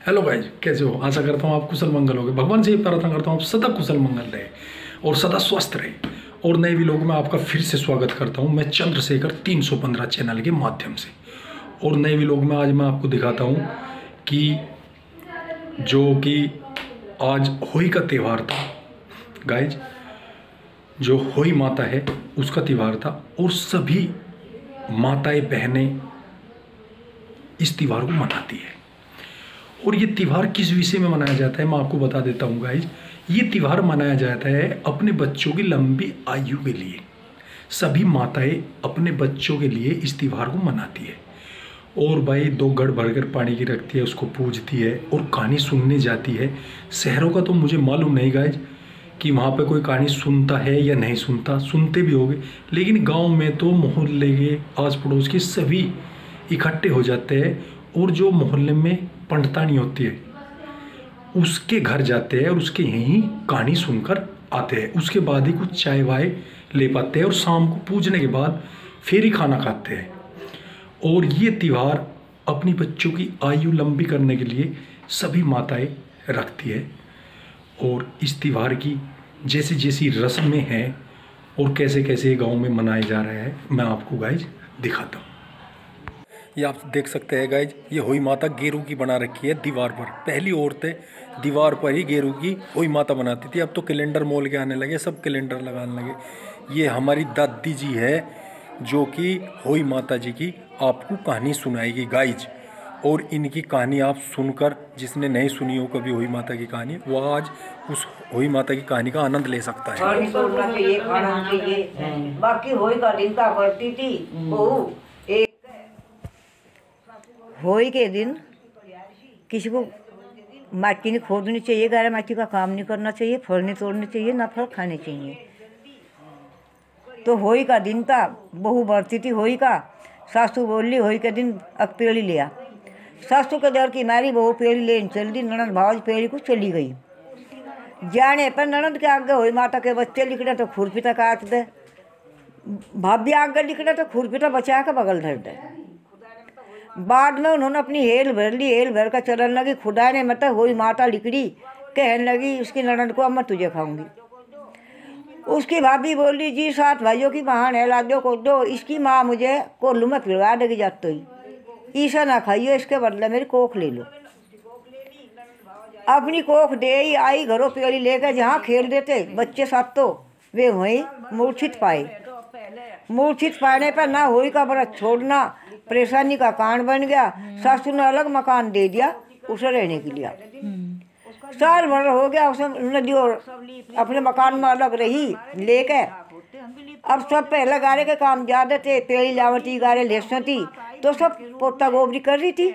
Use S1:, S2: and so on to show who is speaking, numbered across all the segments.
S1: Hello guys, कैसे हो? आशा करता हूँ आप कुशल मंगल होगे। भगवान से ये प्रार्थना करता हूँ आप सदा कुशल मंगल रहे और सदा स्वस्थ रहे। और नए व्लॉग में आपका फिर से स्वागत करता हूँ मैं चंद्रशेखर 315 चैनल के माध्यम से। और नए व्लॉग में आज मैं आपको दिखाता हूँ कि जो कि आज होली का त्यौहार था गाइज। जो होली माता है उसका त्यौहार था और सभी माताएं बहनें इस त्यौहार को मनाती है। और ये त्यौहार किस विषय में मनाया जाता है मैं आपको बता देता हूँ गाइज। ये त्यौहार मनाया जाता है अपने बच्चों की लंबी आयु के लिए। सभी माताएं अपने बच्चों के लिए इस त्यौहार को मनाती है और भाई 2 घड़ भरकर पानी की रखती है, उसको पूजती है और कहानी सुनने जाती है। शहरों का तो मुझे मालूम नहीं गाइज कि वहाँ पे कोई कहानी सुनता है या नहीं सुनता, सुनते भी होंगे, लेकिन गाँव में तो मोहल्ले के आस पड़ोस के सभी इकट्ठे हो जाते हैं और जो मोहल्ले में पंडितानी होती है उसके घर जाते हैं और उसके यहीं कहानी सुनकर आते हैं। उसके बाद ही कुछ चाय वाय ले पाते हैं और शाम को पूजने के बाद फिर ही खाना खाते हैं। और ये त्यौहार अपनी बच्चों की आयु लंबी करने के लिए सभी माताएं रखती है। और इस त्यौहार की जैसी जैसी रस्में हैं और कैसे कैसे गांव में मनाए जा रहे हैं मैं आपको गाइज दिखाता हूँ। ये आप देख सकते हैं गाइज, ये होई माता गेरू की बना रखी है दीवार पर। पहली औरतें दीवार पर ही गेरू की होई माता बनाती थी, अब तो कैलेंडर मोल के आने लगे, सब कैलेंडर लगाने लगे। ये हमारी दादी जी है जो कि होई माता जी की आपको कहानी सुनाएगी गाइज। और इनकी कहानी आप सुनकर, जिसने नहीं सुनी हो कभी होई माता की कहानी, वो आज उस होई माता की कहानी का आनंद ले सकता है।
S2: खाना चाहिए। बाकी होई का दिन का करती थी बहू। होली के दिन किसी को माटी नहीं खोदनी चाहिए, गारा माटी का काम नहीं करना चाहिए, फल नहीं तोड़ने चाहिए, ना फल खाने चाहिए। तो होली का दिन था, बहू बढ़ती थी होली का। सासू बोली होली के दिन अब पेड़ी लिया। सासू के डर की मारी बहू पेड़ी लेने चल दी। ननद भाव पेड़ी को चली गई। जाने पर ननद के आगे होली माता के बच्चे लिखने तो खुरपीटा काट दे, भाभी आगे लिखने तो खुरपीटा बचा के बगल धर दे। बाद में उन्होंने अपनी हेल भर ली, हेल भर कर चलन लगी। खुदा ने मतलब होई माता लिकड़ी कहने लगी उसकी ननद को, अब मैं तुझे खाऊंगी। उसकी भाभी बोली जी 7 भाइयों की महान है, लादो को दो, इसकी माँ मुझे कोल्लू में फिरवा देगी जाते ही। ईसा ना खाइयो, इसके बदले मेरी कोख ले लो। अपनी कोख दे ही आई घरों पेड़ी लेकर, जहाँ खेल देते बच्चे साथ तो वे वहीं मूर्छित पाए। मूर्छित पाने पर ना होई का व्रत छोड़ना परेशानी का कारण बन गया। सासू ने अलग मकान दे दिया उसे रहने के लिए। साल भर हो गया उसे नदी और अपने मकान में अलग रही लेके। अब सब पहले गारे के काम ज्यादा थे, पेड़ी लावटी गारे लेसती, तो सब पोता गोबरी कर रही थी।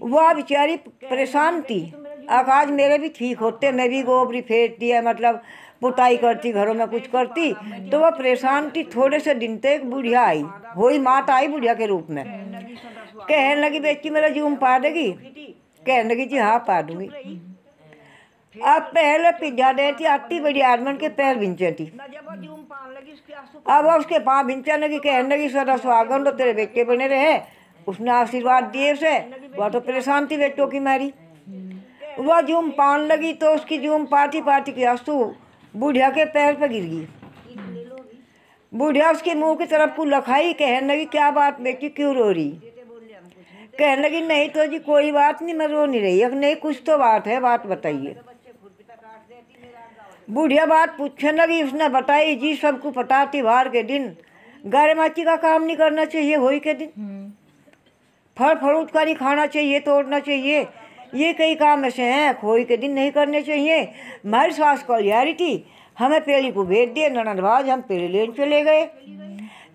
S2: वह बेचारी परेशान थी। आकाश मेरे भी ठीक होते, मैं भी गोबरी फेरती है, मतलब पुताई करती, घरों में कुछ करती, तो वह परेशान थी। थोड़े से दिन तक एक बुढ़िया आई, होई माता आई बुढ़िया के रूप में। कहने लगी बेटी मेरा जूम पा देगी? कहने लगी जी हाँ पा दूंगी। अब पहले पिज्जा देती, आती बड़ी आदमन के पैर भिंचे थी, अब उसके पाँव भिंचा लगी। कहने लगी सदा सुहागन तो तेरे बेटे बने रहे। उसने आशीर्वाद दिए उसे, वह तो परेशान थी बेटों की मारी। वह जूम पान लगी तो उसकी जूम पाती पाती के आंसू बुढ़िया के पैर पर गिर गई। बुढ़िया उसके मुंह की तरफ को लखाई। कहने लगी क्या बात बेटी क्यों रो रही? कहने लगी नहीं तो जी कोई बात नहीं, मैं रो नहीं रही। अब नहीं कुछ तो बात है, बात बताइए। बुढ़िया बात पूछने लगी। उसने बताई जी सबको पता त्योहार के दिन गारे माची का काम नहीं करना चाहिए, होली के दिन फल फ्रूट का नहीं खाना चाहिए, तोड़ना चाहिए, ये कई काम ऐसे हैं होली के दिन नहीं करने चाहिए। हमारी सास को यारी थी, हमें पेड़ी को भेज दिए ननद भाज, हम पेड़ी लेने चले गए।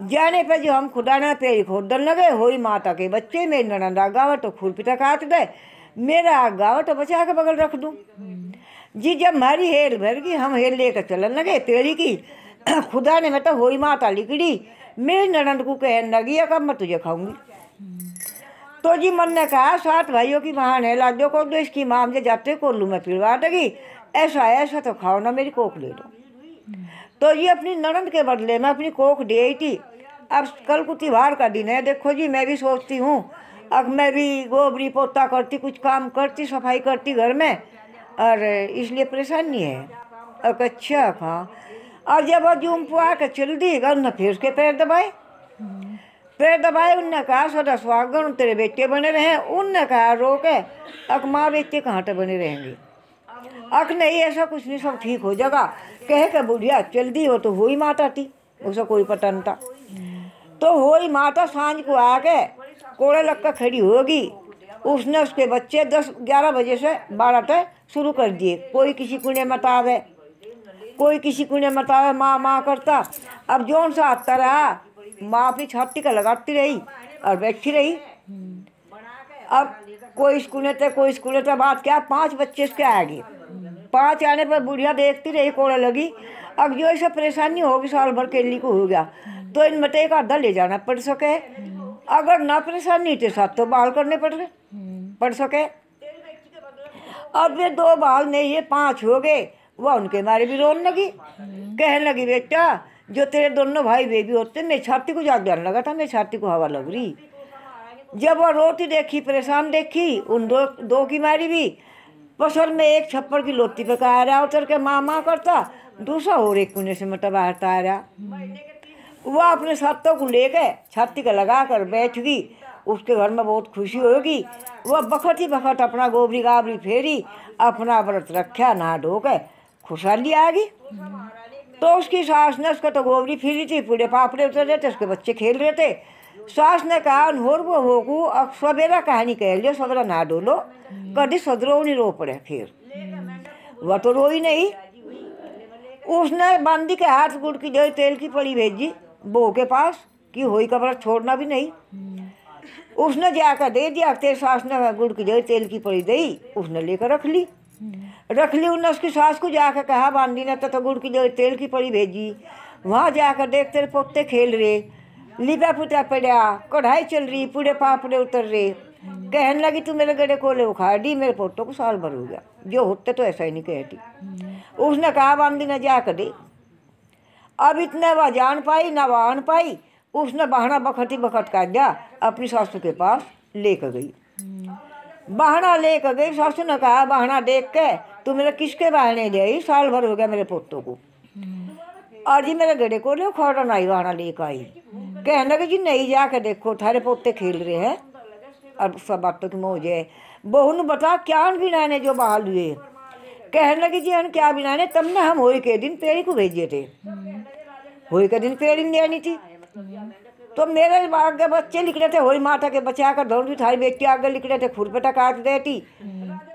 S2: जाने पर जो हम खुदा ने पेड़ी खोदन लगे, होई माता के बच्चे मेरी ननद आगावट तो खुरपीटा काट दे, मेरा आगावट तो बचा के बगल रख दूँ जी। जब हमारी हेल भर गई, हम हेल लेकर चलन लगे पेड़ी की। खुदा ने मतलब होई माता लिकड़ी मेरी ननद को कहने लगी अब मैं तुझे खाऊंगी। तो जी मन ने कहा 7 भाइयों की महान है, लादो को दो, इसकी माँ मुझे जाते कोल्लू में फिरवा देगी, ऐसा ऐसा तो खाओ ना, मेरी कोख ले दो। तो जी अपनी ननद के बदले में अपनी कोख दे थी। अब कल को त्यौहार का दिन है, देखो जी मैं भी सोचती हूँ अब मैं भी गोबरी पोता करती, कुछ काम करती, सफाई करती घर में, और इसलिए परेशानी है। अब अच्छा हाँ, और जब वो जूम पुआ के चल दी न, फिर उसके पैर दबाए, पैर दबाए। उनने कहा सदा स्वागन तेरे बेटे बने रहे। उनने कहा रोके, अक माँ बेटे कहाँ तक बने रहेंगे। अक नहीं, ऐसा कुछ नहीं, सब ठीक हो जाएगा। कह के बुढ़िया चल दी। वो तो हुई माता थी, उसे कोई पता नहीं था। तो हुई माता सांझ को आके कोड़े लग कर खड़ी होगी। उसने उसके बच्चे 10-11 बजे से 12 तक शुरू कर दिए। कोई किसी कुने मतावे, कोई किसी कुने मतावे, माँ माँ करता। अब जोन सा आता रहा, माँ अपनी छाती का लगाती रही और बैठी रही। अब कोई स्कूल थे, कोई स्कूल थे, बात क्या 5 बच्चे इसके आगे। 5 आने पर बुढ़िया देखती रही, कोड़े लगी। अब जो ऐसा परेशानी होगी, साल भर केली को हो गया, तो इन मटे का आधा ले जाना पड़ सके। अगर ना परेशानी थे साथ तो बाल करने पड़ सके। अब ये 2 बाल नहीं, ये 5 हो गए। वह उनके मारे भी रोने लगी, कहने लगी बेटा जो तेरे दोनों भाई बेबी होते, मेरी छाती को जाग जाने लगा था, मेरी छाती को हवा लग रही। जब वह रोती देखी, परेशान देखी, उन दो की मारी भी पसर में एक छप्पर की लोती पे आ रहा, उतर के माँ माँ करता, दूसरा और एक कुने से मटा बाहर आ रहा। वह अपने सातों को लेके छाती का लगा कर बैठ गई। उसके घर में बहुत खुशी होगी। वह बखत ही बखत अपना गोबरी गाबरी फेरी, अपना व्रत रखा, नहा धो के खुशहाली आ गई। तो उसकी सास ने, उसका तो गोबरी फिरी थी, पूरे पापड़े उतर रहे थे, उसके बच्चे खेल रहे थे। सास ने कहा नोर वो होगू, अब सवेरा कहानी कह लियो, सवेरा ना डोलो, कभी सदरो नहीं रो पड़े। फिर वह तो रोई नहीं। उसने बांदी के हाथ गुड़ की जो तेल की पड़ी भेजी बहू के पास कि होई कबर छोड़ना भी नहीं। उसने जाकर दे दिया। तेरे सास ने गुड़ की जो तेल की पड़ी दी, उसने लेकर रख ली। उन्होंने उसकी सास को जाकर कहा, बांदी ने तो गुड़ की जो तेल की पड़ी भेजी। वहाँ जाकर देख तेरे पोते खेल रहे, लिपा पुता पड़ा, कढ़ाई चल रही, पूरे पापड़े उतर रहे। कहने लगी तू मेरे गड़े कोले उखाड़ दी, मेरे पोतों को साल भर हो गया, जो होते तो ऐसा ही नहीं कहती। उसने कहा बांदी ने जाकर दे। अब इतने वह जान पाई ना वह आन पाई। उसने बहाना बखती बखत काट दिया, अपनी सासू के पास लेकर गई। बहाना लेकर गई। सासू ने कहा बहाना देख के तू मेरे किसके बहाने ले आई, साल भर हो गया मेरे पोतों को, और जी मेरे गड़े को ले खौरन आई, बहाना लेकर आई। कहने लगे जी नहीं, जाकर देखो थारे पोते खेल रहे हैं। अब सब बातों की मौज है। बहू ने बता क्या बिनाने जो बहाल हुए। कहने लगी जी हम क्या बिनाने, तब ने हम होली के दिन पेड़ी को भेजे थे, होली के दिन पेड़ी नहीं आनी थी। तो मेरे आगे बच्चे लिख रहे थे, होली माता के बचा कर दौड़ भी, थारी बेटी आगे लिख रहे थे, खुरपेटा काट देती।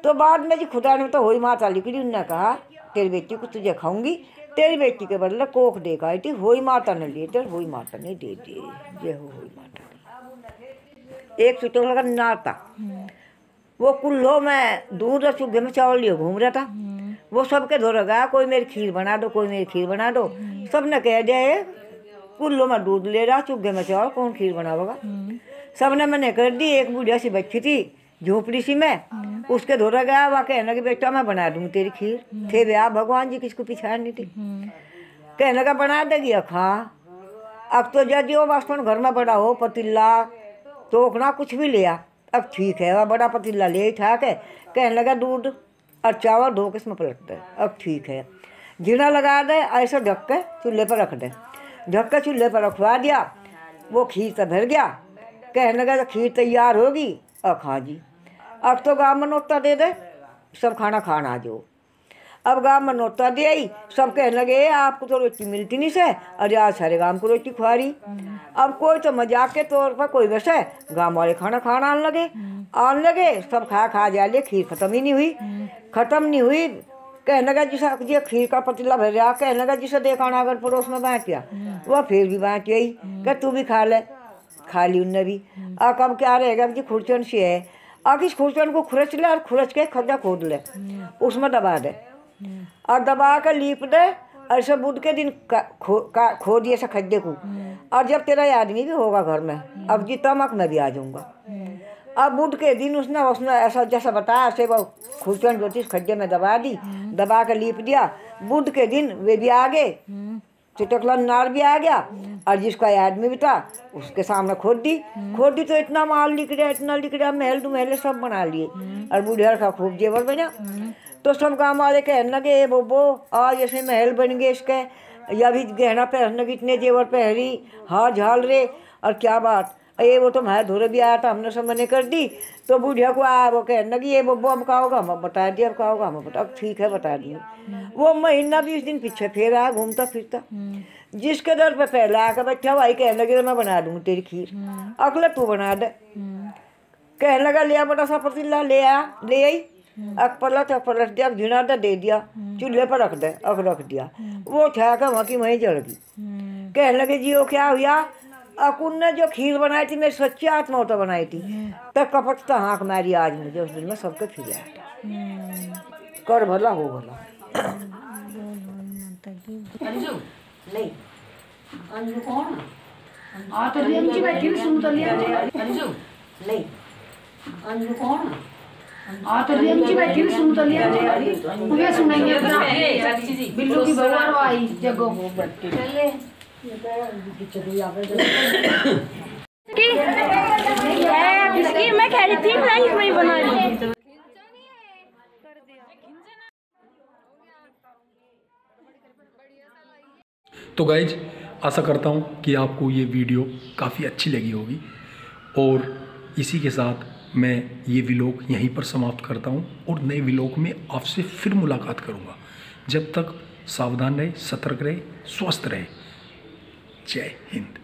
S2: तो बाद में जी खुदा ने तो होली माता लिख दी। उन्होंने कहा तेरी बेटी को तुझे खाऊंगी, तेरी बेटी के बदले कोख देकर आई थी। होली माता ने लिए थे, होली माता ने दे दिए। जय हो होली माता। एक सुटो लगा नाता, वो कुल्लो में दूध और चुग्गे में चावल लिए घूम रहा था। वो सबके धो गया, कोई मेरी खीर बना दो, कोई मेरी खीर बना दो। सबने कह दिया कुल्लो में दूध ले रहा, चुग्गे में चावल, कौन खीर बनावेगा। सबने मैंने कर दी। एक बुढ़िया सी बैठी थी झोपड़ी सी में, उसके धो गया। वह कहने लगी बेटा मैं बना दूँ तेरी खीर। थे ब्याह भगवान जी किसको पिछाड़नी थी। कहने लगा बना देगी। खा अब तो जब जो वास्तव घर में बड़ा हो, पतीला टोकना कुछ भी लिया, अब ठीक है। वह बड़ा पतीला ले उठा के कहने लगा दूध और चावल धो के इसमें पलट दे, अब ठीक है। जीना लगा दे, ऐसे ढक के चूल्हे पर रख दे। ढक के चूल्हे पर रखवा दिया। वो खीर तो भर गया। कहने लगा खीर तैयार होगी, अब खा जी। अब तो गाँव में नोता दे दे, सब खाना खाना आ जाओ। अब गाँव में नोता दे आई। सब कहने लगे आपको तो रोटी मिलती नहीं से, अरे आज सारे गाँव को रोटी खुआ रही। अब कोई तो मजाक के तौर पर कोई वैसे गाँव वाले खाना आने लगे। सब खा जा लिए, खीर खत्म ही नहीं हुई। कहने लगा जिसे जी खीर का पतीला भर रहा। कहने लगा जिसे देखा अगर पड़ोस में बाँटिया, वह फिर भी बाँट आई कि तू भी खा ले। खा ली उनने भी। अब कब क्या रहेगा जी खुरचन से है। अब इस खुरचन को खुरच ले और खुरच के खड्डा खोद ले, उसमें दबा दे और दबा कर लीप दे। ऐसे बुध के दिन खो दिए से खड्डे को। और जब तेरा आदमी भी होगा घर में, अब जी तमक मैं भी आ जाऊँगा। अब बुध के दिन उसने ऐसा जैसा बताया ऐसे वो खुरचन जो थी खड्डे में दबा दी, दबा कर लीप दिया। बुध के दिन वे भी आ गए चुटकला नार भी आ गया और जिसका आदमी भी था उसके सामने खोद दी तो इतना माल लिख रहा महल महल सब बना लिए और बुढ़िया का खूब जेवर बना। तो सब काम वाले कहने लगे बोबो आज ऐसे महल बन गए इसके, या भी गहना पहनने के इतने जेवर पहरी, हाँ झाल रे, और क्या बात ये वो तो मैं धोरे भी आया था, हमने सब मने कर दी। तो बुढ़िया को आया वो कहने लगी ये बब्बो अब कहोगा हम बता दिया, अब कहोगा हम बता, ठीक है बता दिए। वो महीना 20 दिन पीछे फिर आया घूमता फिरता, जिसके दर पे पहले आकर बैठा भाई कहने लगे मैं बना दूँगी तेरी खीर, अगला तू बना दे। कहने लगा लिया बड़ा सा पतीला ले आई, अक पलट दिया, घिना दे दिया, चूल्हे पर रख दिया। वो छा कर वहाँ की वहीं जल गई। कहने लगे जी वो क्या हुआ, अकुन ने जो खीर बनाई थी मेरी सच्ची आत्मा तो बनाई थी, तब कपट तो हाँक मारी आज मुझे, उस दिन में सबके फिर आया कर भला हो भला।
S3: अंजू नहीं, अंजू कौन
S4: आ तो लियम बैठी सुन तो लिया
S3: अंजू नहीं, अंजू कौन
S4: आ तो लियम बैठी सुन तो लिया मुझे सुनेंगे अपना बिल्लू की बहू आई जगो वो बैठी चले
S5: इसकी मैं कह रही थी फ्रेंच में बना रही।
S1: तो गाइज आशा करता हूँ कि आपको ये वीडियो काफ़ी अच्छी लगी होगी, और इसी के साथ मैं ये व्लॉग यहीं पर समाप्त करता हूँ और नए व्लॉग में आपसे फिर मुलाकात करूँगा। जब तक सावधान रहे, सतर्क रहे, स्वस्थ रहे। जय हिंद।